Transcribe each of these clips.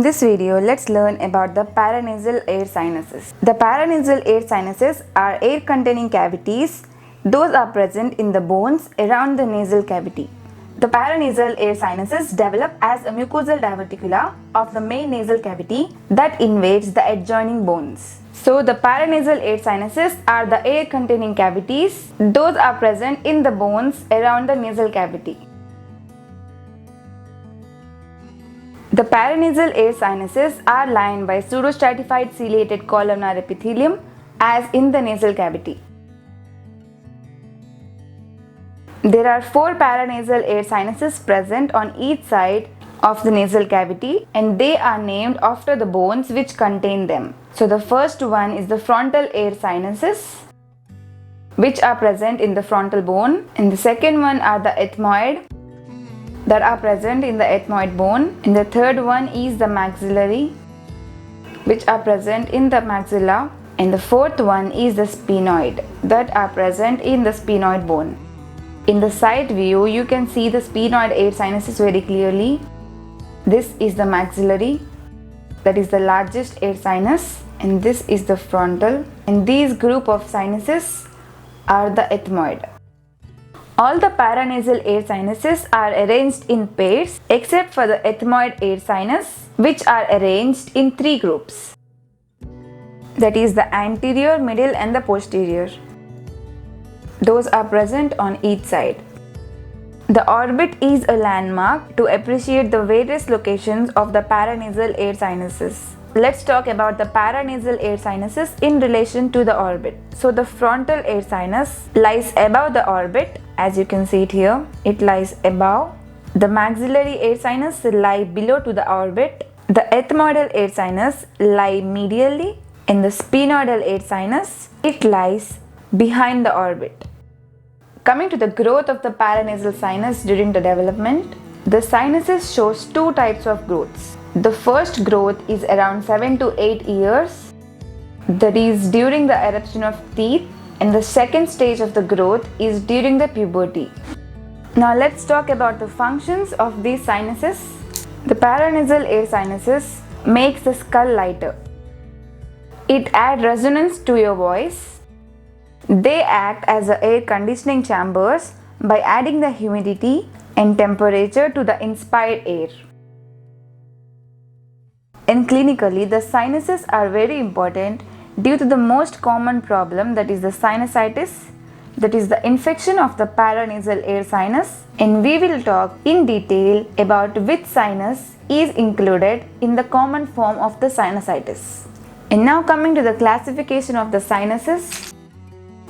this video, let's learn about the paranasal air sinuses. The paranasal air sinuses are air-containing cavities. Those are present in the bones around the nasal cavity. The paranasal air sinuses develop as a mucosal diverticula of the main nasal cavity that invades the adjoining bones. So, the paranasal air sinuses are the air-containing cavities. Those are present in the bones around the nasal cavity. The paranasal air sinuses are lined by pseudostratified ciliated columnar epithelium as in the nasal cavity. There are 4 paranasal air sinuses present on each side of the nasal cavity, and they are named after the bones which contain them. So the first one is the frontal air sinuses, which are present in the frontal bone, and the second one are the ethmoid that are present in the ethmoid bone, and the third one is the maxillary, which are present in the maxilla, and the fourth one is the sphenoid that are present in the sphenoid bone. In the side view, you can see the sphenoid air sinuses very clearly. This is the maxillary, that is the largest air sinus, and this is the frontal, and these group of sinuses are the ethmoid. All the paranasal air sinuses are arranged in pairs except for the ethmoid air sinus, which are arranged in 3 groups. That is the anterior, middle and the posterior. Those are present on each side. The orbit is a landmark to appreciate the various locations of the paranasal air sinuses. Let's talk about the paranasal air sinuses in relation to the orbit. So the frontal air sinus lies above the orbit, as you can see it here. It lies above. The maxillary air sinus lie below to the orbit. The ethmoidal air sinus lie medially. In the sphenoidal air sinus, it lies behind the orbit. Coming to the growth of the paranasal sinus during the development, the sinuses shows 2 types of growths. The first growth is around 7 to 8 years, that is during the eruption of teeth, and the second stage of the growth is during the puberty. Now let's talk about the functions of these sinuses. The paranasal air sinuses makes the skull lighter. It adds resonance to your voice. They act as air conditioning chambers by adding the humidity and temperature to the inspired air. And clinically, the sinuses are very important due to the most common problem, that is the sinusitis, that is the infection of the paranasal air sinus, and we will talk in detail about which sinus is included in the common form of the sinusitis. And now coming to the classification of the sinuses.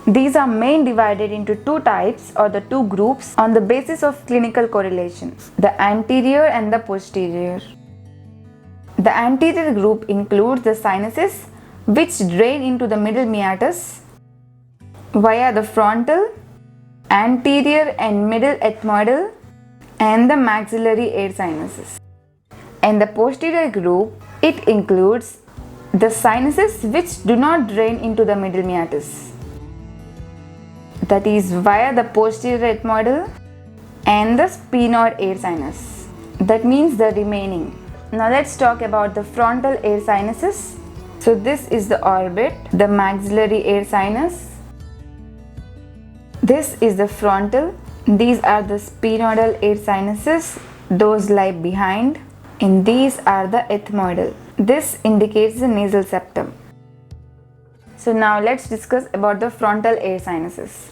These are main divided into 2 types or the 2 groups on the basis of clinical correlation, the anterior and the posterior. The anterior group includes the sinuses which drain into the middle meatus via the frontal, anterior and middle ethmoidal and the maxillary air sinuses. And the posterior group, it includes the sinuses which do not drain into the middle meatus, that is via the posterior ethmoidal and the sphenoid air sinus. That means the remaining. Now let's talk about the frontal air sinuses. So this is the orbit, the maxillary air sinus. This is the frontal. These are the sphenoidal air sinuses. Those lie behind. And these are the ethmoidal. This indicates the nasal septum. So now let's discuss about the frontal air sinuses.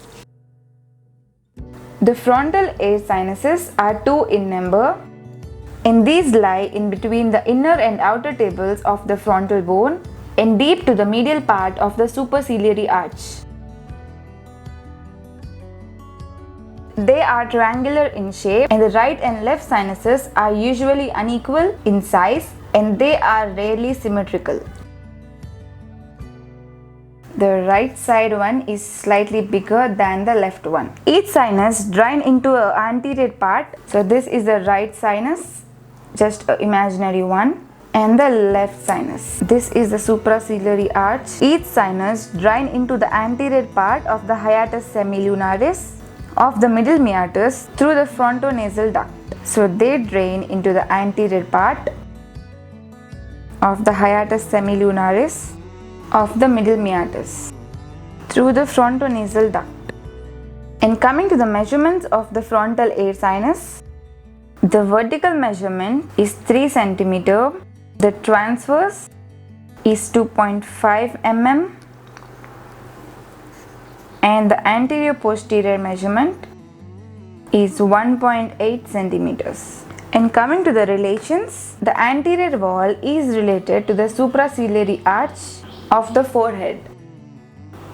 The frontal air sinuses are 2 in number, and these lie in between the inner and outer tables of the frontal bone and deep to the medial part of the superciliary arch. They are triangular in shape, and the right and left sinuses are usually unequal in size and they are rarely symmetrical. The right side one is slightly bigger than the left one. Each sinus drain into an anterior part. So this is the right sinus, just an imaginary one, and the left sinus. This is the supraciliary arch. Each sinus drain into the anterior part of the hiatus semilunaris of the middle meatus through the frontonasal duct. So they drain into the anterior part. of the hiatus semilunaris of the middle meatus through the frontonasal duct. And coming to the measurements of the frontal air sinus, the vertical measurement is 3 cm, the transverse is 2.5 mm, and the anterior posterior measurement is 1.8 centimeters. And coming to the relations, the anterior wall is related to the supraciliary arch of the forehead.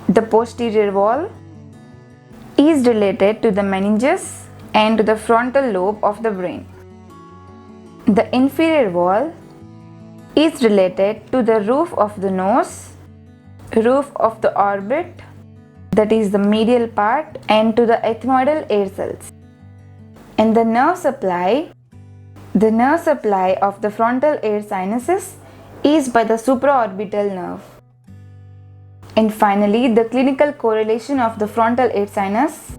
The posterior wall is related to the meninges and to the frontal lobe of the brain. The inferior wall is related to the roof of the nose, roof of the orbit, that is the medial part, and to the ethmoidal air cells. And the nerve supply of the frontal air sinuses is by the supraorbital nerve. And finally, the clinical correlation of the frontal air sinus,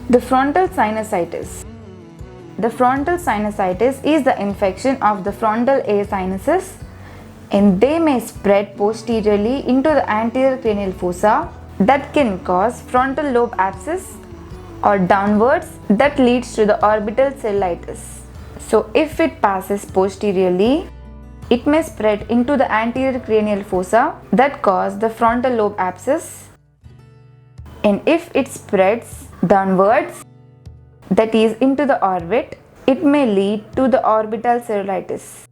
the frontal sinusitis. The frontal sinusitis is the infection of the frontal air sinuses, and they may spread posteriorly into the anterior cranial fossa that can cause frontal lobe abscess, or downwards that leads to the orbital cellulitis. So if it passes posteriorly, it may spread into the anterior cranial fossa that cause the frontal lobe abscess, and if it spreads downwards, that is into the orbit, it may lead to the orbital cellulitis.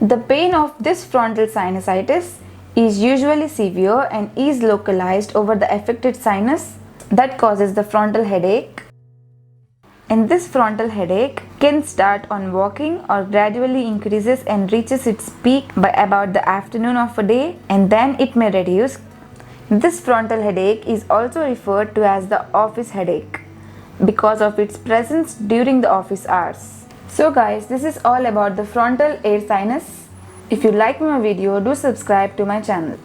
The pain of this frontal sinusitis is usually severe and is localized over the affected sinus that causes the frontal headache. And this frontal headache can start on walking or gradually increases and reaches its peak by about the afternoon of a day, and then it may reduce. This frontal headache is also referred to as the office headache because of its presence during the office hours. So guys, this is all about the frontal air sinus. If you like my video, do subscribe to my channel.